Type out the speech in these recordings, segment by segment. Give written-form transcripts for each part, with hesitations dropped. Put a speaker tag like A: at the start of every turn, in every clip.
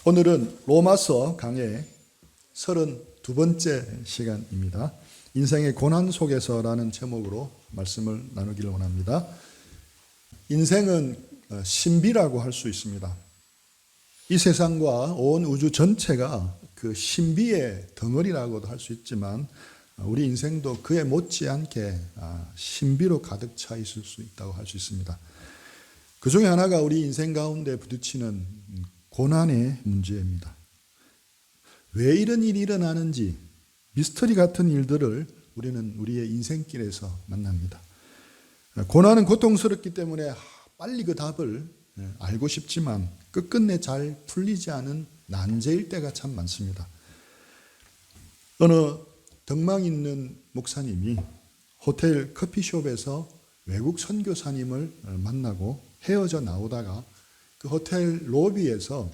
A: 오늘은 로마서 강의 32번째 시간입니다. 인생의 고난 속에서라는 제목으로 말씀을 나누기를 원합니다. 인생은 신비라고 할 수 있습니다. 이 세상과 온 우주 전체가 그 신비의 덩어리라고도 할 수 있지만 우리 인생도 그에 못지않게 신비로 가득 차 있을 수 있다고 할 수 있습니다. 그 중에 하나가 우리 인생 가운데 부딪히는 고난의 문제입니다. 왜 이런 일이 일어나는지 미스터리 같은 일들을 우리는 우리의 인생길에서 만납니다. 고난은 고통스럽기 때문에 빨리 그 답을 알고 싶지만 끝끝내 잘 풀리지 않은 난제일 때가 참 많습니다. 어느 덕망 있는 목사님이 호텔 커피숍에서 외국 선교사님을 만나고 헤어져 나오다가 그 호텔 로비에서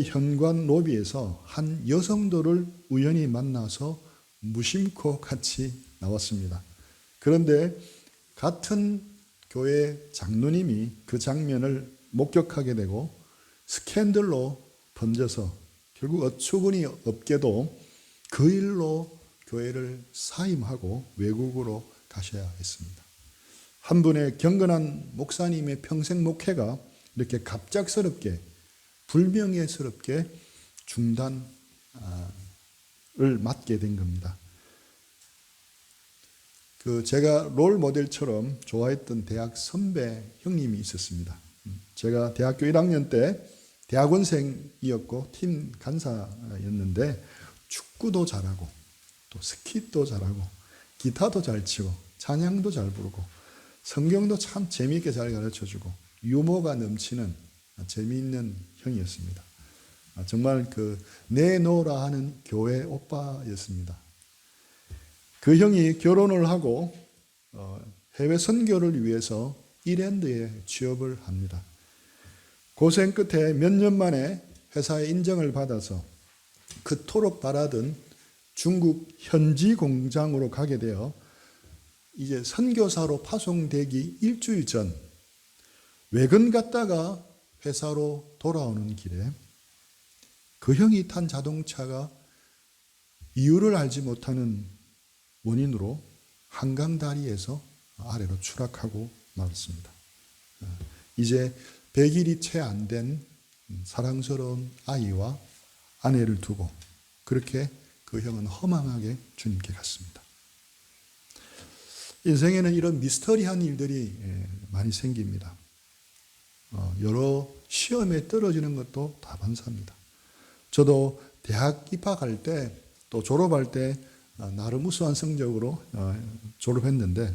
A: 현관 로비에서 한 여성들을 우연히 만나서 무심코 같이 나왔습니다. 그런데 같은 교회 장로님이 그 장면을 목격하게 되고 스캔들로 번져서 결국 어처구니 없게도 그 일로 교회를 사임하고 외국으로 가셔야 했습니다. 한 분의 경건한 목사님의 평생 목회가 이렇게 갑작스럽게 불명예스럽게 중단을 맞게 된 겁니다. 제가 롤 모델처럼 좋아했던 대학 선배 형님이 있었습니다. 제가 대학교 1학년 때 대학원생이었고 팀 간사였는데 축구도 잘하고 또 스키도 잘하고 기타도 잘 치고 찬양도 잘 부르고 성경도 참 재미있게 잘 가르쳐주고 유머가 넘치는 재미있는 형이었습니다. 정말 내놓으라 하는 교회 오빠였습니다. 그 형이 결혼을 하고 해외 선교를 위해서 이랜드에 취업을 합니다. 고생 끝에 몇 년 만에 회사의 인정을 받아서 그토록 바라던 중국 현지 공장으로 가게 되어 이제 선교사로 파송되기 일주일 전 외근 갔다가 회사로 돌아오는 길에 그 형이 탄 자동차가 이유를 알지 못하는 원인으로 한강 다리에서 아래로 추락하고 말았습니다. 이제 100일이 채 안 된 사랑스러운 아이와 아내를 두고 그렇게 그 형은 허망하게 주님께 갔습니다. 인생에는 이런 미스터리한 일들이 많이 생깁니다. 여러 시험에 떨어지는 것도 다반사입니다. 저도 대학 입학할 때 또 졸업할 때 나름 우수한 성적으로 졸업했는데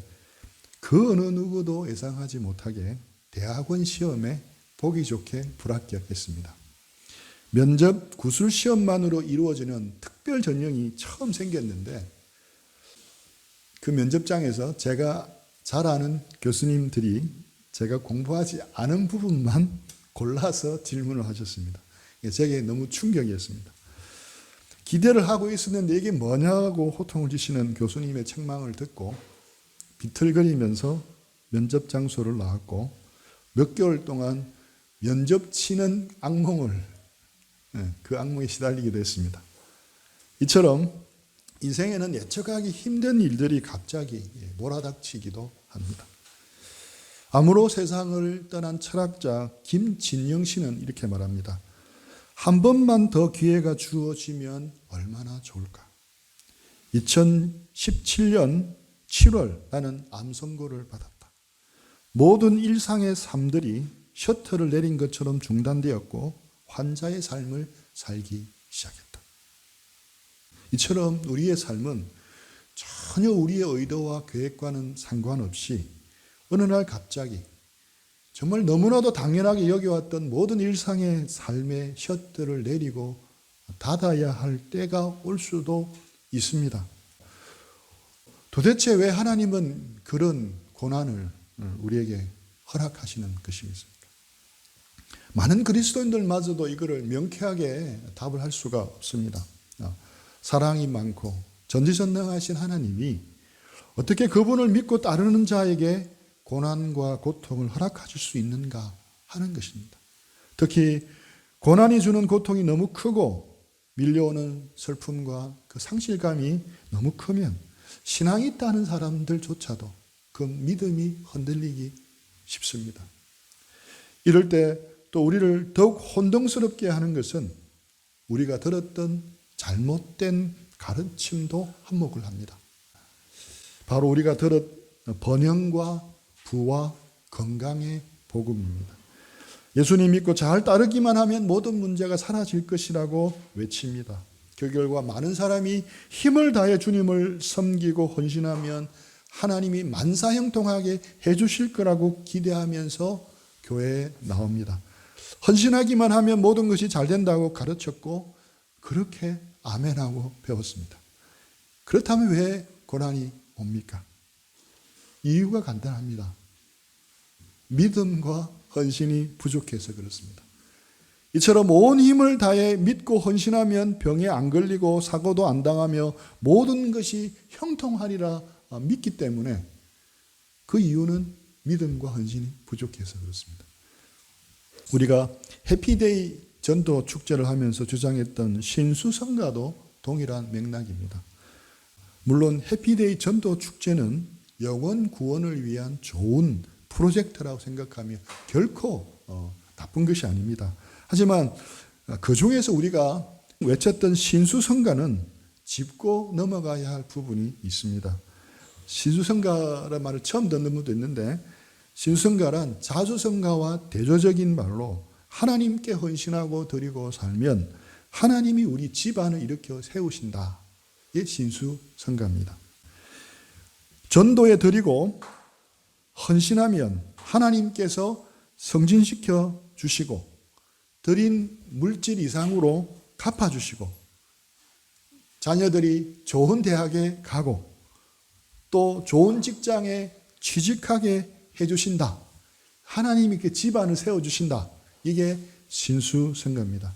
A: 그 어느 누구도 예상하지 못하게 대학원 시험에 보기 좋게 불합격했습니다. 면접 구술 시험만으로 이루어지는 특별 전형이 처음 생겼는데 그 면접장에서 제가 잘 아는 교수님들이 제가 공부하지 않은 부분만 골라서 질문을 하셨습니다. 제게 너무 충격이었습니다. 기대를 하고 있었는데 이게 뭐냐고 호통을 치시는 교수님의 책망을 듣고 비틀거리면서 면접 장소를 나왔고 몇 개월 동안 면접 치는 악몽을 그 악몽에 시달리기도 했습니다. 이처럼 인생에는 예측하기 힘든 일들이 갑자기 몰아닥치기도 합니다. 암으로 세상을 떠난 철학자 김진영 씨는 이렇게 말합니다. 한 번만 더 기회가 주어지면 얼마나 좋을까. 2017년 7월 나는 암 선고를 받았다. 모든 일상의 삶들이 셔터를 내린 것처럼 중단되었고 환자의 삶을 살기 시작했다. 이처럼 우리의 삶은 전혀 우리의 의도와 계획과는 상관없이 어느 날 갑자기 정말 너무나도 당연하게 여겨왔던 모든 일상의 삶의 셔터를 내리고 닫아야 할 때가 올 수도 있습니다. 도대체 왜 하나님은 그런 고난을 우리에게 허락하시는 것이겠습니까? 많은 그리스도인들마저도 이거를 명쾌하게 답을 할 수가 없습니다. 사랑이 많고 전지전능하신 하나님이 어떻게 그분을 믿고 따르는 자에게 고난과 고통을 허락하실 수 있는가 하는 것입니다. 특히 고난이 주는 고통이 너무 크고 밀려오는 슬픔과 그 상실감이 너무 크면 신앙이 있다는 사람들조차도 그 믿음이 흔들리기 쉽습니다. 이럴 때 또 우리를 더욱 혼동스럽게 하는 것은 우리가 들었던 잘못된 가르침도 한몫을 합니다. 바로 우리가 들었 번영과 부와 건강의 복음입니다. 예수님 믿고 잘 따르기만 하면 모든 문제가 사라질 것이라고 외칩니다. 그 결과 많은 사람이 힘을 다해 주님을 섬기고 헌신하면 하나님이 만사형통하게 해주실 거라고 기대하면서 교회에 나옵니다. 헌신하기만 하면 모든 것이 잘 된다고 가르쳤고 그렇게 아멘하고 배웠습니다. 그렇다면 왜 고난이 옵니까? 이유가 간단합니다. 믿음과 헌신이 부족해서 그렇습니다. 이처럼 온 힘을 다해 믿고 헌신하면 병에 안 걸리고 사고도 안 당하며 모든 것이 형통하리라 믿기 때문에 그 이유는 믿음과 헌신이 부족해서 그렇습니다. 우리가 해피데이 전도 축제를 하면서 주장했던 신수성가도 동일한 맥락입니다. 물론 해피데이 전도 축제는 영혼 구원을 위한 좋은 프로젝트라고 생각하며 결코 나쁜 것이 아닙니다. 하지만 그 중에서 우리가 외쳤던 신수성가는 짚고 넘어가야 할 부분이 있습니다. 신수성가라는 말을 처음 듣는 분도 있는데 신수성가란 자주성가와 대조적인 말로 하나님께 헌신하고 드리고 살면 하나님이 우리 집안을 일으켜 세우신다. 이게 신수성가입니다. 전도에 드리고 헌신하면 하나님께서 성진시켜 주시고 드린 물질 이상으로 갚아주시고 자녀들이 좋은 대학에 가고 또 좋은 직장에 취직하게 해주신다. 하나님이 그 집안을 세워주신다. 이게 신수성가입니다.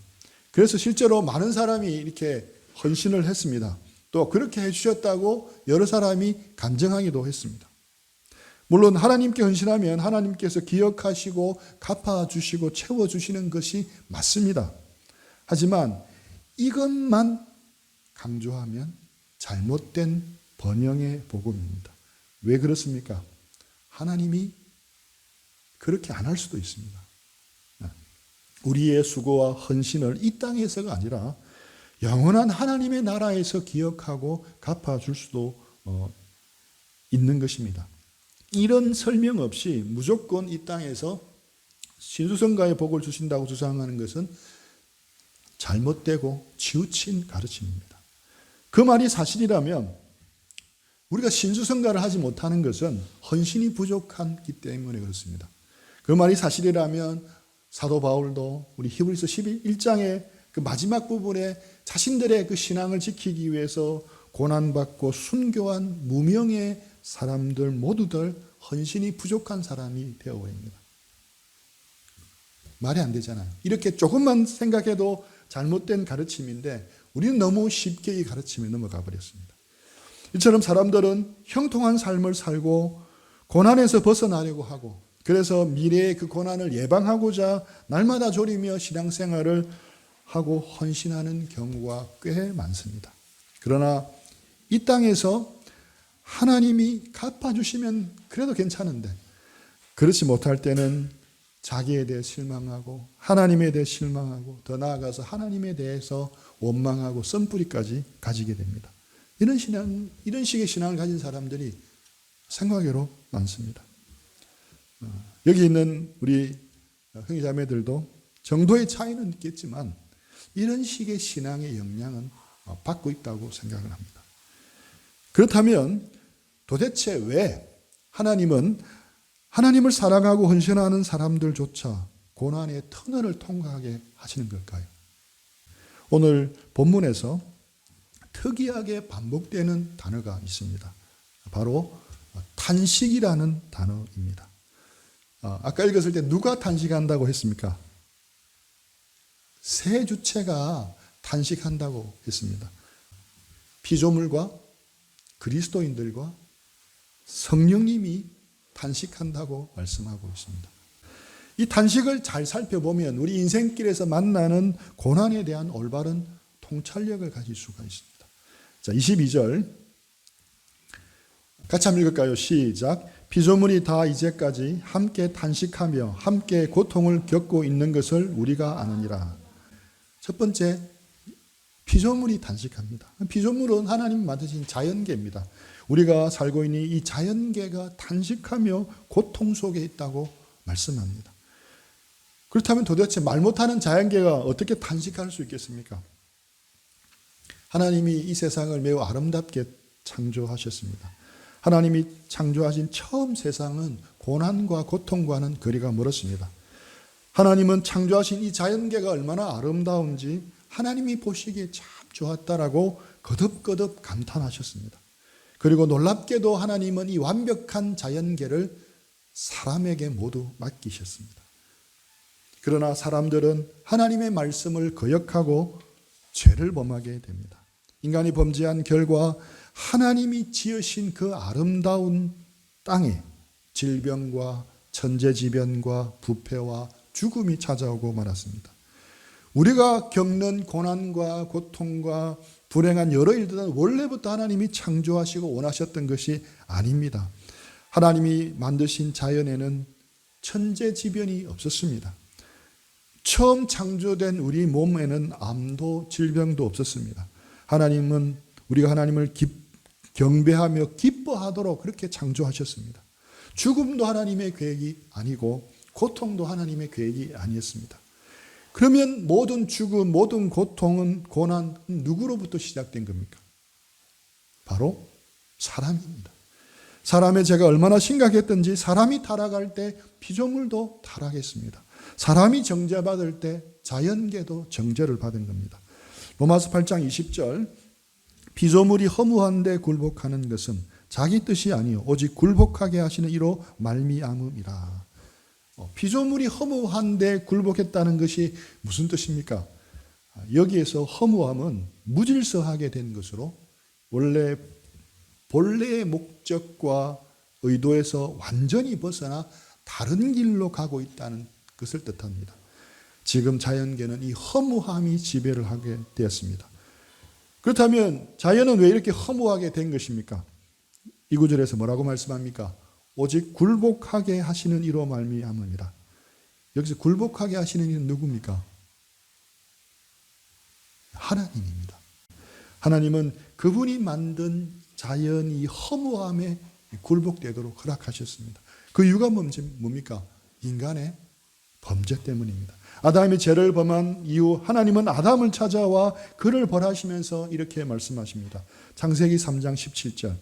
A: 그래서 실제로 많은 사람이 이렇게 헌신을 했습니다. 또 그렇게 해주셨다고 여러 사람이 간증하기도 했습니다. 물론 하나님께 헌신하면 하나님께서 기억하시고 갚아주시고 채워주시는 것이 맞습니다. 하지만 이것만 강조하면 잘못된 번영의 복음입니다. 왜 그렇습니까? 하나님이 그렇게 안 할 수도 있습니다. 우리의 수고와 헌신을 이 땅에서가 아니라 영원한 하나님의 나라에서 기억하고 갚아줄 수도 있는 것입니다. 이런 설명 없이 무조건 이 땅에서 신수성가의 복을 주신다고 주장하는 것은 잘못되고 치우친 가르침입니다. 그 말이 사실이라면 우리가 신수성가를 하지 못하는 것은 헌신이 부족하기 때문에 그렇습니다. 그 말이 사실이라면 사도 바울도 우리 히브리서 11장의 그 마지막 부분에 자신들의 그 신앙을 지키기 위해서 고난받고 순교한 무명의 사람들 모두들 헌신이 부족한 사람이 되어버립니다. 말이 안 되잖아요. 이렇게 조금만 생각해도 잘못된 가르침인데 우리는 너무 쉽게 이 가르침에 넘어가 버렸습니다. 이처럼 사람들은 형통한 삶을 살고 고난에서 벗어나려고 하고 그래서 미래의 그 고난을 예방하고자 날마다 졸이며 신앙생활을 하고 헌신하는 경우가 꽤 많습니다. 그러나 이 땅에서 하나님이 갚아주시면 그래도 괜찮은데 그렇지 못할 때는 자기에 대해 실망하고 하나님에 대해 실망하고 더 나아가서 하나님에 대해서 원망하고 썬뿌리까지 가지게 됩니다. 이런 식의 신앙을 가진 사람들이 생각외로 많습니다. 여기 있는 우리 형제자매들도 정도의 차이는 있겠지만 이런 식의 신앙의 영향은 받고 있다고 생각을 합니다. 그렇다면 도대체 왜 하나님은 하나님을 사랑하고 헌신하는 사람들조차 고난의 터널을 통과하게 하시는 걸까요? 오늘 본문에서 특이하게 반복되는 단어가 있습니다. 바로 탄식이라는 단어입니다. 아까 읽었을 때 누가 탄식한다고 했습니까? 세 주체가 탄식한다고 했습니다. 피조물과 그리스도인들과 성령님이 탄식한다고 말씀하고 있습니다. 이 단식을 잘 살펴보면 우리 인생길에서 만나는 고난에 대한 올바른 통찰력을 가질 수가 있습니다. 자, 22절 같이 한번 읽을까요? 시작. 피조물이 다 이제까지 함께 단식하며 함께 고통을 겪고 있는 것을 우리가 아느니라. 첫 번째, 피조물이 단식합니다. 피조물은 하나님 만드신 자연계입니다. 우리가 살고 있는 이 자연계가 단식하며 고통 속에 있다고 말씀합니다. 그렇다면 도대체 말 못하는 자연계가 어떻게 단식할 수 있겠습니까? 하나님이 이 세상을 매우 아름답게 창조하셨습니다. 하나님이 창조하신 처음 세상은 고난과 고통과는 거리가 멀었습니다. 하나님은 창조하신 이 자연계가 얼마나 아름다운지 하나님이 보시기에 참 좋았다라고 거듭거듭 감탄하셨습니다. 그리고 놀랍게도 하나님은 이 완벽한 자연계를 사람에게 모두 맡기셨습니다. 그러나 사람들은 하나님의 말씀을 거역하고 죄를 범하게 됩니다. 인간이 범죄한 결과 하나님이 지으신 그 아름다운 땅에 질병과 천재지변과 부패와 죽음이 찾아오고 말았습니다. 우리가 겪는 고난과 고통과 불행한 여러 일들은 원래부터 하나님이 창조하시고 원하셨던 것이 아닙니다. 하나님이 만드신 자연에는 천재지변이 없었습니다. 처음 창조된 우리 몸에는 암도 질병도 없었습니다. 하나님은 우리가 하나님을 경배하며 기뻐하도록 그렇게 창조하셨습니다. 죽음도 하나님의 계획이 아니고 고통도 하나님의 계획이 아니었습니다. 그러면 모든 죽음, 모든 고통은 고난 누구로부터 시작된 겁니까? 바로 사람입니다. 사람의 죄가 얼마나 심각했던지 사람이 타락할 때 피조물도 타락했습니다. 사람이 정죄받을 때 자연계도 정죄를 받은 겁니다. 로마서 8장 20절 피조물이 허무한데 굴복하는 것은 자기 뜻이 아니요 오직 굴복하게 하시는 이로 말미암음이라. 피조물이 허무한데 굴복했다는 것이 무슨 뜻입니까? 여기에서 허무함은 무질서하게 된 것으로 원래 본래의 목적과 의도에서 완전히 벗어나 다른 길로 가고 있다는 것을 뜻합니다. 지금 자연계는 이 허무함이 지배를 하게 되었습니다. 그렇다면 자연은 왜 이렇게 허무하게 된 것입니까? 이 구절에서 뭐라고 말씀합니까? 오직 굴복하게 하시는 이로 말미암음이라. 여기서 굴복하게 하시는 이는 누굽니까? 하나님입니다. 하나님은 그분이 만든 자연이 허무함에 굴복되도록 허락하셨습니다. 그 이유가 뭡니까? 인간의 범죄 때문입니다. 아담이 죄를 범한 이후 하나님은 아담을 찾아와 그를 벌하시면서 이렇게 말씀하십니다. 창세기 3장 17절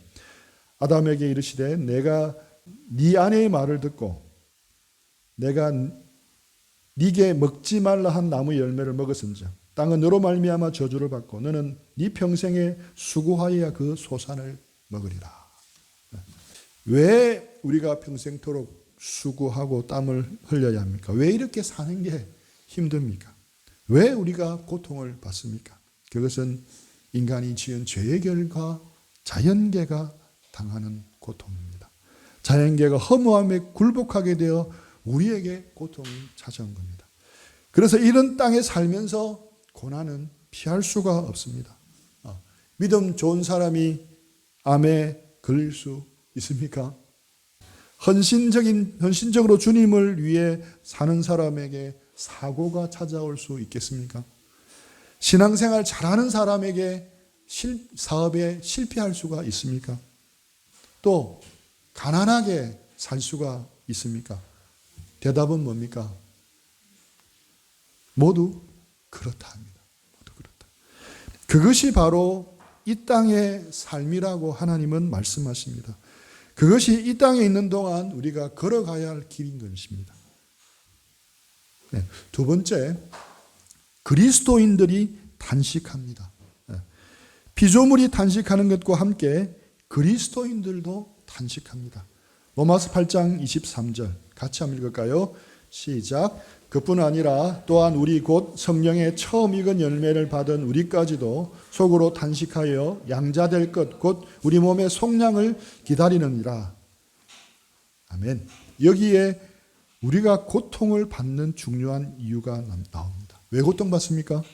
A: 아담에게 이르시되 내가 네 아내의 말을 듣고 내가 네게 먹지 말라 한 나무 열매를 먹었은즉 땅은 너로 말미암아 저주를 받고 너는 네 평생에 수고하여야 그 소산을 먹으리라. 왜 우리가 평생토록 수고하고 땀을 흘려야 합니까? 왜 이렇게 사는 게 힘듭니까? 왜 우리가 고통을 받습니까? 그것은 인간이 지은 죄의 결과 자연계가 당하는 고통입니다. 자연계가 허무함에 굴복하게 되어 우리에게 고통이 찾아온 겁니다. 그래서 이런 땅에 살면서 고난은 피할 수가 없습니다. 믿음 좋은 사람이 암에 걸릴 수 있습니까? 헌신적으로 주님을 위해 사는 사람에게 사고가 찾아올 수 있겠습니까? 신앙생활 잘하는 사람에게 사업에 실패할 수가 있습니까? 또 가난하게 살 수가 있습니까? 대답은 뭡니까? 모두 그렇다 합니다. 모두 그렇다. 그것이 바로 이 땅의 삶이라고 하나님은 말씀하십니다. 그것이 이 땅에 있는 동안 우리가 걸어가야 할 길인 것입니다. 네. 두 번째, 그리스도인들이 단식합니다. 네. 피조물이 단식하는 것과 함께 그리스도인들도 단식합니다. 로마서 8장 23절 같이 한번 읽을까요? 시작. 그뿐 아니라 또한 우리 곧 성령의 처음 익은 열매를 받은 우리까지도 속으로 단식하여 양자될 것 곧 우리 몸의 속량을 기다리느니라. 아멘. 여기에 우리가 고통을 받는 중요한 이유가 나옵니다. 왜 고통받습니까?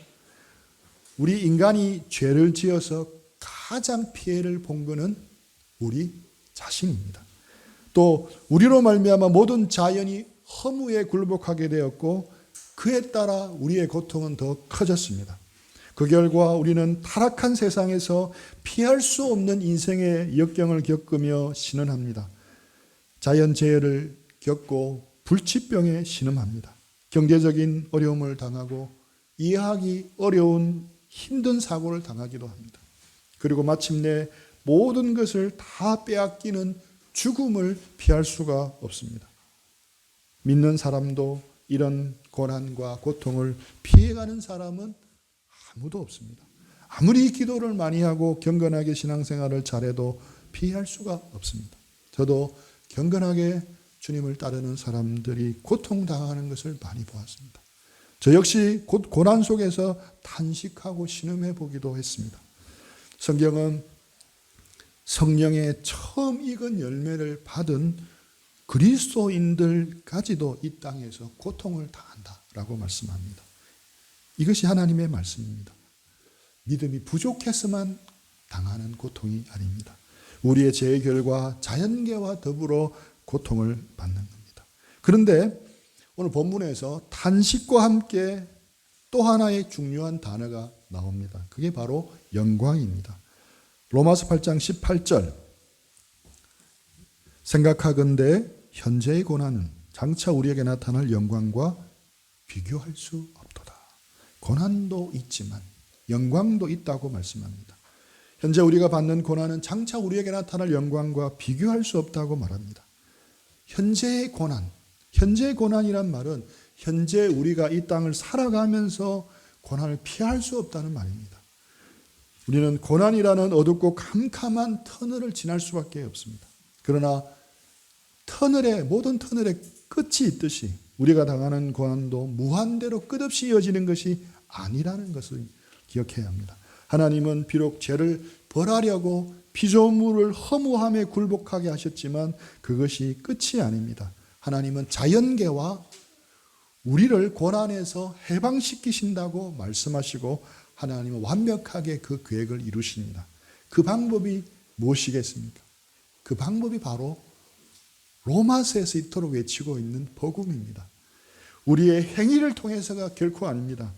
A: 우리 인간이 죄를 지어서 가장 피해를 본 것은 우리 자신입니다. 또 우리로 말미암아 모든 자연이 허무에 굴복하게 되었고 그에 따라 우리의 고통은 더 커졌습니다. 그 결과 우리는 타락한 세상에서 피할 수 없는 인생의 역경을 겪으며 신음합니다. 자연재해를 겪고 불치병에 신음합니다. 경제적인 어려움을 당하고 이해하기 어려운 힘든 사고를 당하기도 합니다. 그리고 마침내 모든 것을 다 빼앗기는 죽음을 피할 수가 없습니다. 믿는 사람도 이런 고난과 고통을 피해가는 사람은 아무도 없습니다. 아무리 기도를 많이 하고 경건하게 신앙생활을 잘해도 피할 수가 없습니다. 저도 경건하게 주님을 따르는 사람들이 고통당하는 것을 많이 보았습니다. 저 역시 고난 속에서 탄식하고 신음해 보기도 했습니다. 성경은 성령의 처음 익은 열매를 받은 그리스도인들까지도 이 땅에서 고통을 당한다라고 말씀합니다. 이것이 하나님의 말씀입니다. 믿음이 부족해서만 당하는 고통이 아닙니다. 우리의 죄의 결과 자연계와 더불어 고통을 받는 겁니다. 그런데 오늘 본문에서 탄식과 함께 또 하나의 중요한 단어가 나옵니다. 그게 바로 영광입니다. 로마서 8장 18절 생각하건대 현재의 고난은 장차 우리에게 나타날 영광과 비교할 수 없도다. 고난도 있지만 영광도 있다고 말씀합니다. 현재 우리가 받는 고난은 장차 우리에게 나타날 영광과 비교할 수 없다고 말합니다. 현재의 고난이란 말은 현재 우리가 이 땅을 살아가면서 고난을 피할 수 없다는 말입니다. 우리는 고난이라는 어둡고 캄캄한 터널을 지날 수밖에 없습니다. 그러나 모든 터널에 끝이 있듯이 우리가 당하는 고난도 무한대로 끝없이 이어지는 것이 아니라는 것을 기억해야 합니다. 하나님은 비록 죄를 벌하려고 피조물을 허무함에 굴복하게 하셨지만 그것이 끝이 아닙니다. 하나님은 자연계와 우리를 고난에서 해방시키신다고 말씀하시고 하나님은 완벽하게 그 계획을 이루십니다. 그 방법이 무엇이겠습니까? 그 방법이 바로 로마서에서 이토록 외치고 있는 복음입니다. 우리의 행위를 통해서가 결코 아닙니다.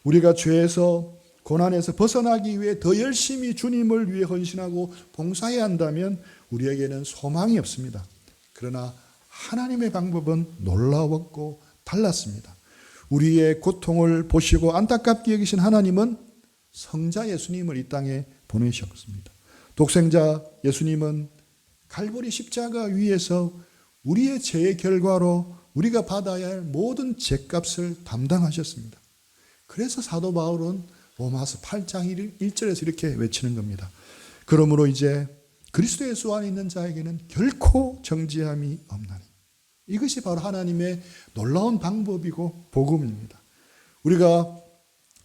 A: 우리가 죄에서 고난에서 벗어나기 위해 더 열심히 주님을 위해 헌신하고 봉사해야 한다면 우리에게는 소망이 없습니다. 그러나 하나님의 방법은 놀라웠고 달랐습니다. 우리의 고통을 보시고 안타깝게 여기신 하나님은 성자 예수님을 이 땅에 보내셨습니다. 독생자 예수님은 갈보리 십자가 위에서 우리의 죄의 결과로 우리가 받아야 할 모든 죄값을 담당하셨습니다. 그래서 사도 바울은 로마서 8장 1절에서 이렇게 외치는 겁니다. 그러므로 이제 그리스도 예수 안에 있는 자에게는 결코 정죄함이 없나니. 이것이 바로 하나님의 놀라운 방법이고 복음입니다. 우리가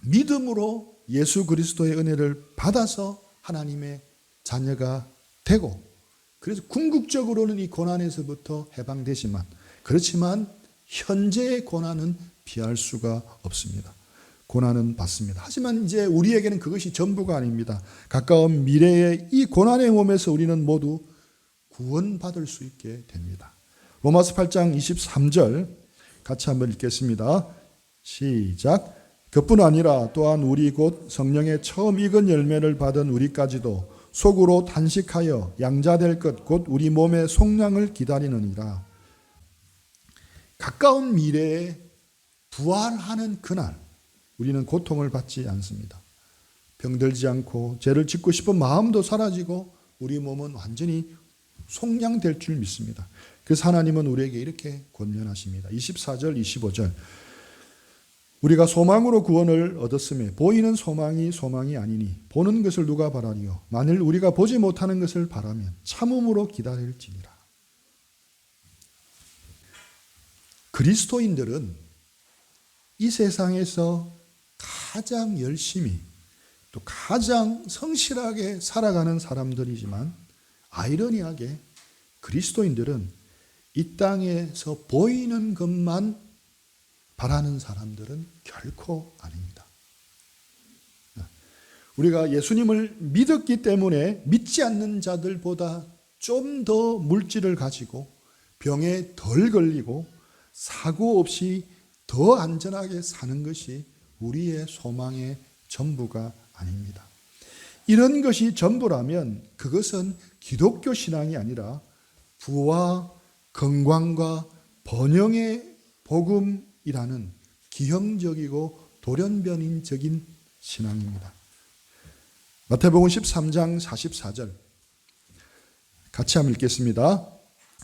A: 믿음으로 예수 그리스도의 은혜를 받아서 하나님의 자녀가 되고 그래서 궁극적으로는 이 고난에서부터 해방되지만 그렇지만 현재의 고난은 피할 수가 없습니다. 고난은 받습니다. 하지만 이제 우리에게는 그것이 전부가 아닙니다. 가까운 미래의 이 고난의 몸에서 우리는 모두 구원받을 수 있게 됩니다. 로마서 8장 23절 같이 한번 읽겠습니다. 시작. 그뿐 아니라 또한 우리 곧 성령의 처음 익은 열매를 받은 우리까지도 속으로 탄식하여 양자될 것 곧 우리 몸의 속량을 기다리느니라. 가까운 미래에 부활하는 그날 우리는 고통을 받지 않습니다. 병들지 않고 죄를 짓고 싶은 마음도 사라지고 우리 몸은 완전히 속량될 줄 믿습니다. 그래서 하나님은 우리에게 이렇게 권면하십니다. 24절 25절 우리가 소망으로 구원을 얻었으며 보이는 소망이 아니니 보는 것을 누가 바라리요 만일 우리가 보지 못하는 것을 바라면 참음으로 기다릴지니라. 그리스도인들은 이 세상에서 가장 열심히 또 가장 성실하게 살아가는 사람들이지만 아이러니하게 그리스도인들은 이 땅에서 보이는 것만 바라는 사람들은 결코 아닙니다. 우리가 예수님을 믿었기 때문에 믿지 않는 자들보다 좀 더 물질을 가지고 병에 덜 걸리고 사고 없이 더 안전하게 사는 것이 우리의 소망의 전부가 아닙니다. 이런 것이 전부라면 그것은 기독교 신앙이 아니라 부와 건강과 번영의 복음이라는 기형적이고 돌연변인적인 신앙입니다. 마태복음 13장 44절 같이 한번 읽겠습니다.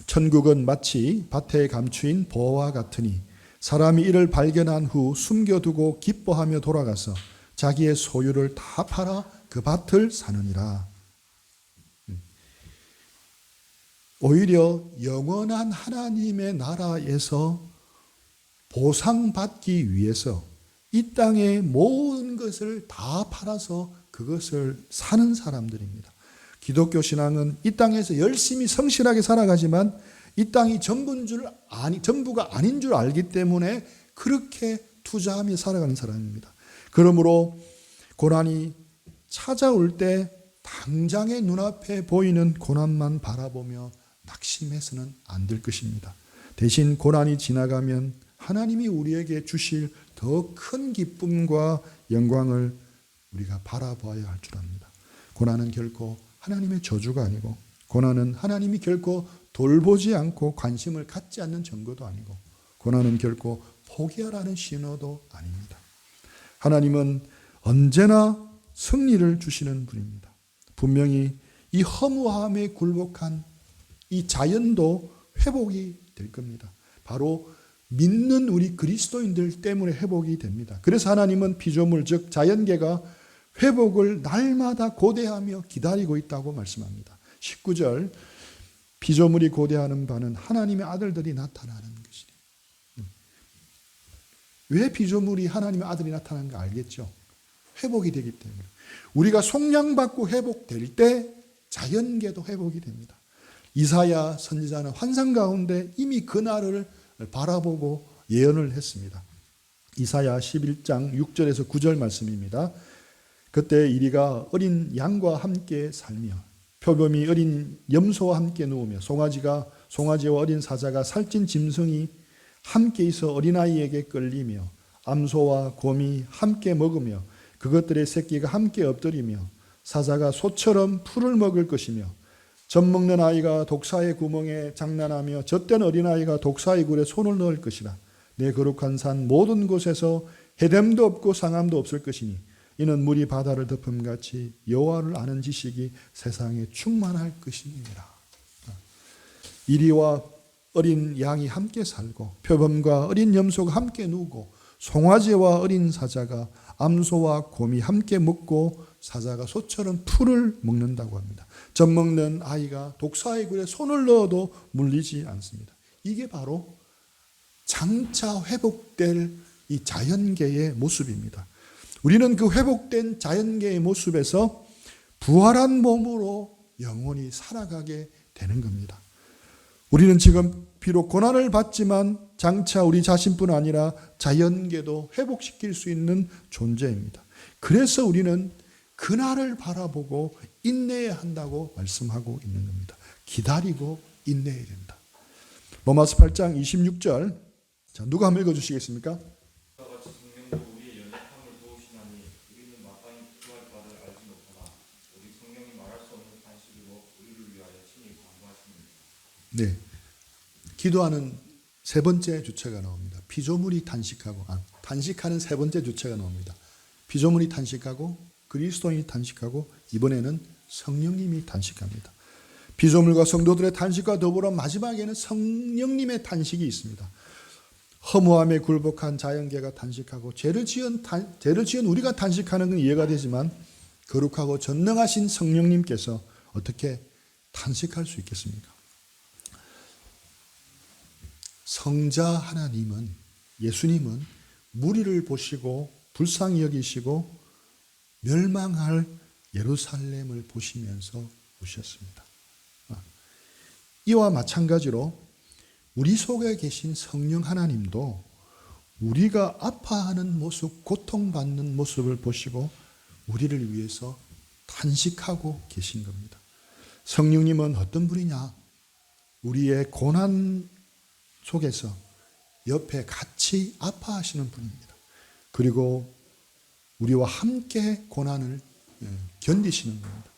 A: 천국은 마치 밭에 감추인 보화와 같으니 사람이 이를 발견한 후 숨겨두고 기뻐하며 돌아가서 자기의 소유를 다 팔아 그 밭을 사느니라. 오히려 영원한 하나님의 나라에서 보상받기 위해서 이 땅의 모든 것을 다 팔아서 그것을 사는 사람들입니다. 기독교 신앙은 이 땅에서 열심히 성실하게 살아가지만 이 땅이 전부가 아닌 줄 알기 때문에 그렇게 투자하며 살아가는 사람입니다. 그러므로 고난이 찾아올 때 당장의 눈앞에 보이는 고난만 바라보며 낙심해서는 안 될 것입니다. 대신 고난이 지나가면 하나님이 우리에게 주실 더 큰 기쁨과 영광을 우리가 바라봐야 할 줄 압니다. 고난은 결코 하나님의 저주가 아니고, 고난은 하나님이 결코 돌보지 않고 관심을 갖지 않는 증거도 아니고, 고난은 결코 포기하라는 신호도 아닙니다. 하나님은 언제나 승리를 주시는 분입니다. 분명히 이 허무함에 굴복한 이 자연도 회복이 될 겁니다. 바로 믿는 우리 그리스도인들 때문에 회복이 됩니다. 그래서 하나님은 피조물 즉 자연계가 회복을 날마다 고대하며 기다리고 있다고 말씀합니다. 19절 피조물이 고대하는 바는 하나님의 아들들이 나타나는 것이니. 왜 피조물이 하나님의 아들이 나타나는 거 알겠죠? 회복이 되기 때문에. 우리가 속량받고 회복될 때 자연계도 회복이 됩니다. 이사야 선지자는 환상 가운데 이미 그날을 바라보고 예언을 했습니다. 이사야 11장 6절에서 9절 말씀입니다. 그때 이리가 어린 양과 함께 살며 표범이 어린 염소와 함께 누우며 송아지와 어린 사자가 살찐 짐승이 함께 있어 어린아이에게 끌리며 암소와 곰이 함께 먹으며 그것들의 새끼가 함께 엎드리며 사자가 소처럼 풀을 먹을 것이며 젖 먹는 아이가 독사의 구멍에 장난하며 젖된 어린아이가 독사의 굴에 손을 넣을 것이라. 내 거룩한 산 모든 곳에서 해됨도 없고 상함도 없을 것이니 이는 물이 바다를 덮음같이 여호와를 아는 지식이 세상에 충만할 것이니라. 이리와 어린 양이 함께 살고 표범과 어린 염소가 함께 누우고 송아지와 어린 사자가 암소와 곰이 함께 먹고 사자가 소처럼 풀을 먹는다고 합니다. 젖 먹는 아이가 독사의 굴에 손을 넣어도 물리지 않습니다. 이게 바로 장차 회복될 이 자연계의 모습입니다. 우리는 그 회복된 자연계의 모습에서 부활한 몸으로 영원히 살아가게 되는 겁니다. 우리는 지금 비록 고난을 받지만 장차 우리 자신뿐 아니라 자연계도 회복시킬 수 있는 존재입니다. 그래서 우리는 그날을 바라보고 인내해야 한다고 말씀하고 있는 겁니다. 기다리고 인내해야 된다. 로마서 8장 26절. 자, 누가 한번 읽어주시겠습니까? 네, 기도하는 세 번째 주체가 나옵니다. 피조물이 단식하는 세 번째 주체가 나옵니다. 피조물이 단식하고 그리스도인이 단식하고 이번에는 성령님이 단식합니다. 피조물과 성도들의 단식과 더불어 마지막에는 성령님의 단식이 있습니다. 허무함에 굴복한 자연계가 단식하고 죄를 지은 우리가 단식하는 건 이해가 되지만 거룩하고 전능하신 성령님께서 어떻게 단식할 수 있겠습니까? 성자 하나님은, 예수님은 무리를 보시고 불쌍히 여기시고 멸망할 예루살렘을 보시면서 오셨습니다. 이와 마찬가지로 우리 속에 계신 성령 하나님도 우리가 아파하는 모습, 고통받는 모습을 보시고 우리를 위해서 탄식하고 계신 겁니다. 성령님은 어떤 분이냐? 우리의 고난 속에서 옆에 같이 아파하시는 분입니다. 그리고 우리와 함께 고난을 견디시는 겁니다.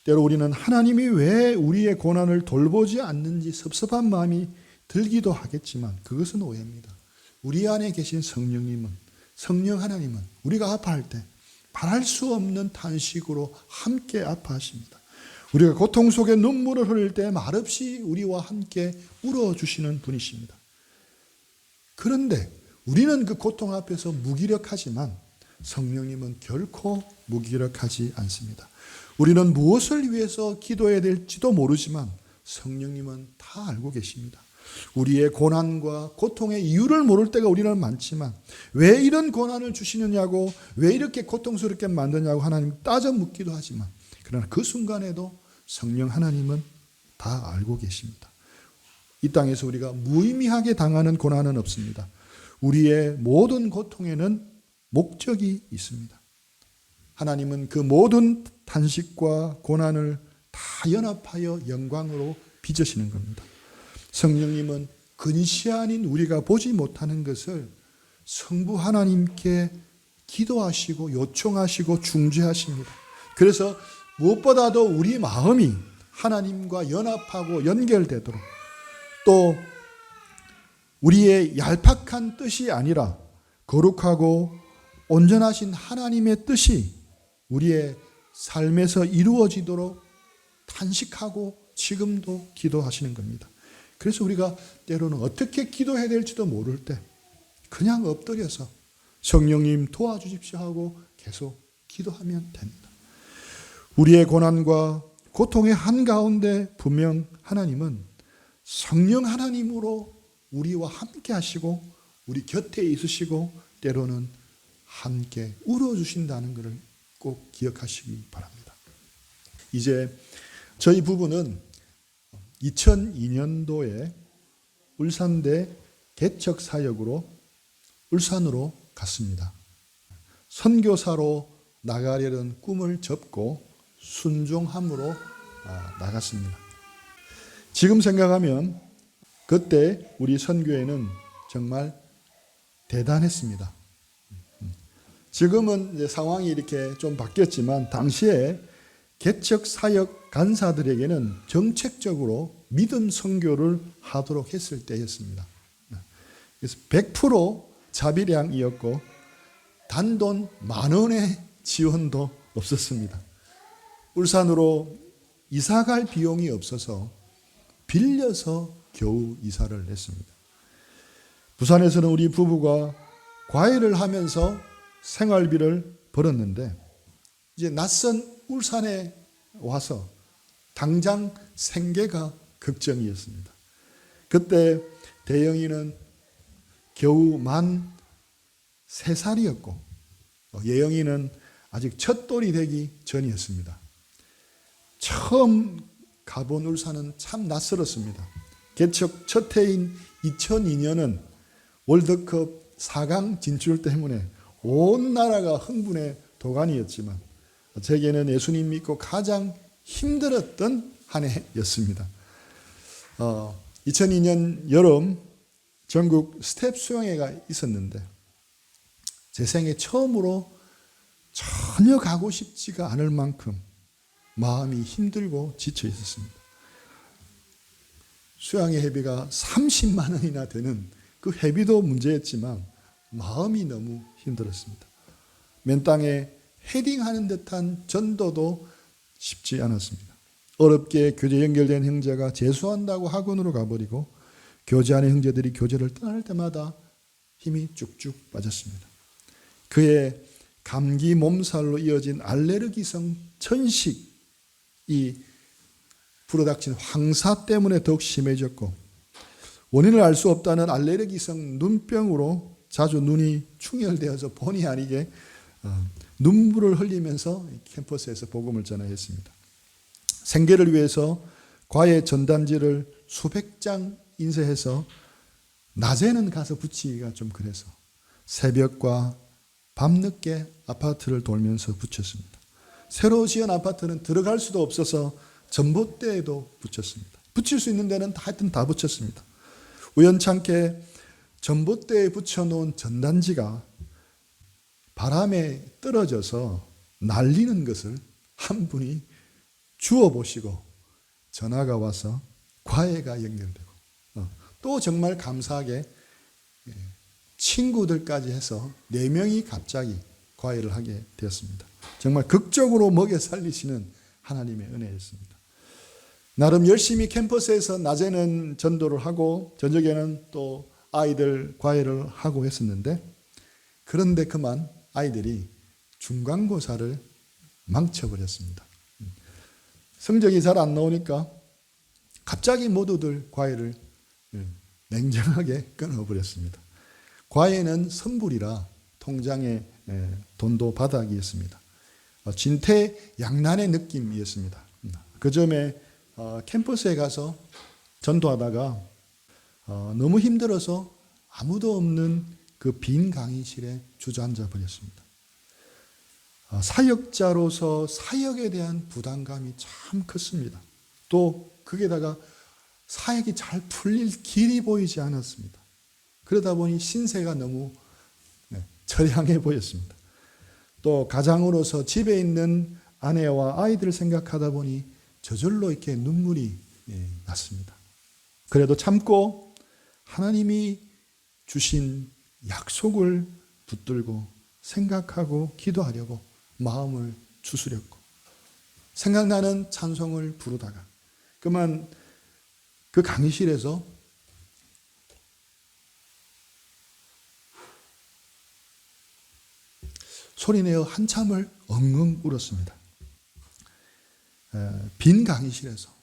A: 때로 우리는 하나님이 왜 우리의 고난을 돌보지 않는지 섭섭한 마음이 들기도 하겠지만 그것은 오해입니다. 우리 안에 계신 성령 하나님은 우리가 아파할 때 말할 수 없는 탄식으로 함께 아파하십니다. 우리가 고통 속에 눈물을 흘릴 때 말없이 우리와 함께 울어주시는 분이십니다. 그런데 우리는 그 고통 앞에서 무기력하지만 성령님은 결코 무기력하지 않습니다. 우리는 무엇을 위해서 기도해야 될지도 모르지만 성령님은 다 알고 계십니다. 우리의 고난과 고통의 이유를 모를 때가 우리는 많지만 왜 이런 고난을 주시느냐고, 왜 이렇게 고통스럽게 만드냐고 하나님 따져 묻기도 하지만 그러나 그 순간에도 성령 하나님은 다 알고 계십니다. 이 땅에서 우리가 무의미하게 당하는 고난은 없습니다. 우리의 모든 고통에는 목적이 있습니다. 하나님은 그 모든 탄식과 고난을 다 연합하여 영광으로 빚으시는 겁니다. 성령님은 근시 아닌 우리가 보지 못하는 것을 성부 하나님께 기도하시고 요청하시고 중재하십니다. 그래서 무엇보다도 우리 마음이 하나님과 연합하고 연결되도록, 또 우리의 얄팍한 뜻이 아니라 거룩하고 온전하신 하나님의 뜻이 우리의 삶에서 이루어지도록 탄식하고 지금도 기도하시는 겁니다. 그래서 우리가 때로는 어떻게 기도해야 될지도 모를 때 그냥 엎드려서 성령님 도와주십시오 하고 계속 기도하면 됩니다. 우리의 고난과 고통의 한가운데 분명 하나님은 성령 하나님으로 우리와 함께 하시고 우리 곁에 있으시고 때로는 함께 울어주신다는 것을 꼭 기억하시기 바랍니다. 이제 저희 부부는 2002년도에 울산대 개척 사역으로 울산으로 갔습니다. 선교사로 나가려는 꿈을 접고 순종함으로 나갔습니다. 지금 생각하면 그때 우리 선교회는 정말 대단했습니다. 지금은 이제 상황이 이렇게 좀 바뀌었지만 당시에 개척 사역 간사들에게는 정책적으로 믿음 선교를 하도록 했을 때였습니다. 그래서 100% 자비량이었고 단돈 10,000원의 지원도 없었습니다. 울산으로 이사갈 비용이 없어서 빌려서 겨우 이사를 했습니다. 부산에서는 우리 부부가 과외를 하면서 생활비를 벌었는데 이제 낯선 울산에 와서 당장 생계가 걱정이었습니다. 그때 대영이는 겨우 만 3살이었고 예영이는 아직 첫돌이 되기 전이었습니다. 처음 가본 울산은 참 낯설었습니다. 개척 첫 해인 2002년은 월드컵 4강 진출 때문에 온 나라가 흥분의 도가니였지만 제게는 예수님 믿고 가장 힘들었던 한 해였습니다. 2002년 여름 전국 스텝 수영회가 있었는데 제 생애 처음으로 전혀 가고 싶지가 않을 만큼 마음이 힘들고 지쳐 있었습니다. 수양의 회비가 30만 원이나 되는 그 회비도 문제였지만 마음이 너무 힘들었습니다. 맨 땅에 헤딩하는 듯한 전도도 쉽지 않았습니다. 어렵게 교제 연결된 형제가 재수한다고 학원으로 가버리고 교제하는 형제들이 교제를 떠날 때마다 힘이 쭉쭉 빠졌습니다. 그의 감기 몸살로 이어진 알레르기성 천식이 불어닥친 황사 때문에 더욱 심해졌고 원인을 알 수 없다는 알레르기성 눈병으로 자주 눈이 충혈되어서 본의 아니게 눈물을 흘리면서 캠퍼스에서 복음을 전하였습니다. 생계를 위해서 과외 전단지를 수백 장 인쇄해서 낮에는 가서 붙이기가 좀 그래서 새벽과 밤늦게 아파트를 돌면서 붙였습니다. 새로 지은 아파트는 들어갈 수도 없어서 전봇대에도 붙였습니다. 붙일 수 있는 데는 하여튼 다 붙였습니다. 우연찮게 전봇대에 붙여놓은 전단지가 바람에 떨어져서 날리는 것을 한 분이 주워보시고 전화가 와서 과외가 연결되고 또 정말 감사하게 친구들까지 해서 4명이 갑자기 과외를 하게 되었습니다. 정말 극적으로 먹여 살리시는 하나님의 은혜였습니다. 나름 열심히 캠퍼스에서 낮에는 전도를 하고 저녁에는 또 아이들 과외를 하고 했었는데 그런데 그만 아이들이 중간고사를 망쳐버렸습니다. 성적이 잘 안 나오니까 갑자기 모두들 과외를 냉정하게 끊어버렸습니다. 과외는 선불이라 통장에 돈도 바닥이었습니다. 진퇴양난의 느낌이었습니다. 그 점에 캠퍼스에 가서 전도하다가 너무 힘들어서 아무도 없는 그 빈 강의실에 주저앉아 버렸습니다. 사역자로서 사역에 대한 부담감이 참 컸습니다. 또 거기에다가 사역이 잘 풀릴 길이 보이지 않았습니다. 그러다 보니 신세가 너무 처량해 보였습니다. 또 가장으로서 집에 있는 아내와 아이들을 생각하다 보니 저절로 이렇게 눈물이 났습니다. 그래도 참고 하나님이 주신 약속을 붙들고 생각하고 기도하려고 마음을 추스렸고 생각나는 찬송을 부르다가 그만 그 강의실에서 소리내어 한참을 엉엉 울었습니다. 빈 강의실에서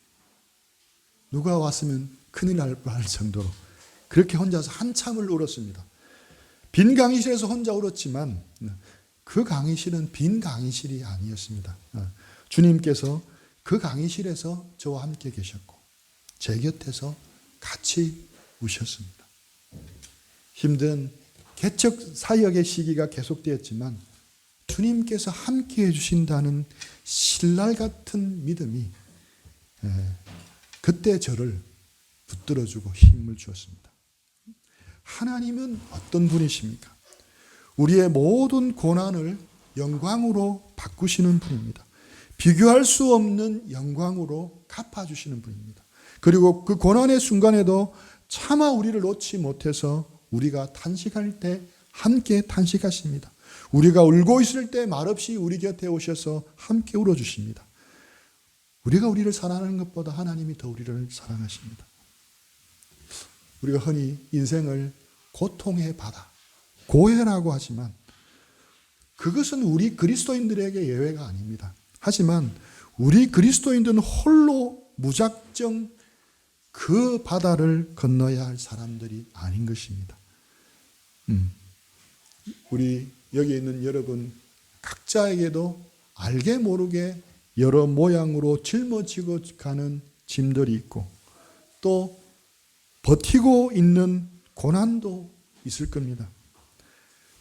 A: 누가 왔으면 큰일 날 뻔할 정도로 그렇게 혼자서 한참을 울었습니다. 빈 강의실에서 혼자 울었지만 그 강의실은 빈 강의실이 아니었습니다. 주님께서 그 강의실에서 저와 함께 계셨고 제 곁에서 같이 우셨습니다. 힘든 개척 사역의 시기가 계속되었지만 주님께서 함께 해주신다는 신랄 같은 믿음이 그때 저를 붙들어주고 힘을 주었습니다. 하나님은 어떤 분이십니까? 우리의 모든 고난을 영광으로 바꾸시는 분입니다. 비교할 수 없는 영광으로 갚아주시는 분입니다. 그리고 그 고난의 순간에도 차마 우리를 놓지 못해서 우리가 탄식할 때 함께 탄식하십니다. 우리가 울고 있을 때 말없이 우리 곁에 오셔서 함께 울어주십니다. 우리가 우리를 사랑하는 것보다 하나님이 더 우리를 사랑하십니다. 우리가 흔히 인생을 고통의 바다, 고해라고 하지만 그것은 우리 그리스도인들에게 예외가 아닙니다. 하지만 우리 그리스도인들은 홀로 무작정 그 바다를 건너야 할 사람들이 아닌 것입니다. 우리 여기 있는 여러분 각자에게도 알게 모르게 여러 모양으로 짊어지고 가는 짐들이 있고 또 버티고 있는 고난도 있을 겁니다.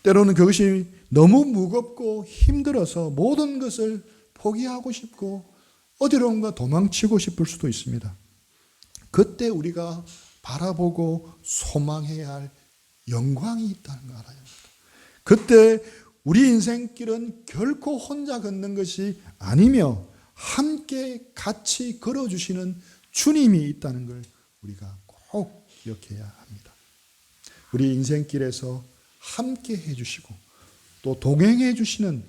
A: 때로는 그것이 너무 무겁고 힘들어서 모든 것을 포기하고 싶고 어디론가 도망치고 싶을 수도 있습니다. 그때 우리가 바라보고 소망해야 할 영광이 있다는 걸 알아야 합니다. 그때 우리 인생길은 결코 혼자 걷는 것이 아니며 함께 같이 걸어주시는 주님이 있다는 걸 우리가 꼭 기억해야 합니다. 우리 인생길에서 함께 해주시고 또 동행해 주시는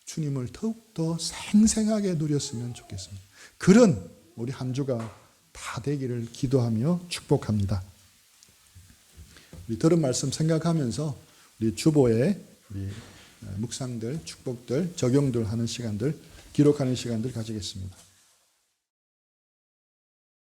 A: 주님을 더욱더 생생하게 누렸으면 좋겠습니다. 그런 우리 한 주가 다 되기를 기도하며 축복합니다. 우리 들은 말씀 생각하면서 우리 주보에 우리 묵상들, 축복들, 적용들 하는 시간들, 기록하는 시간들 가지겠습니다.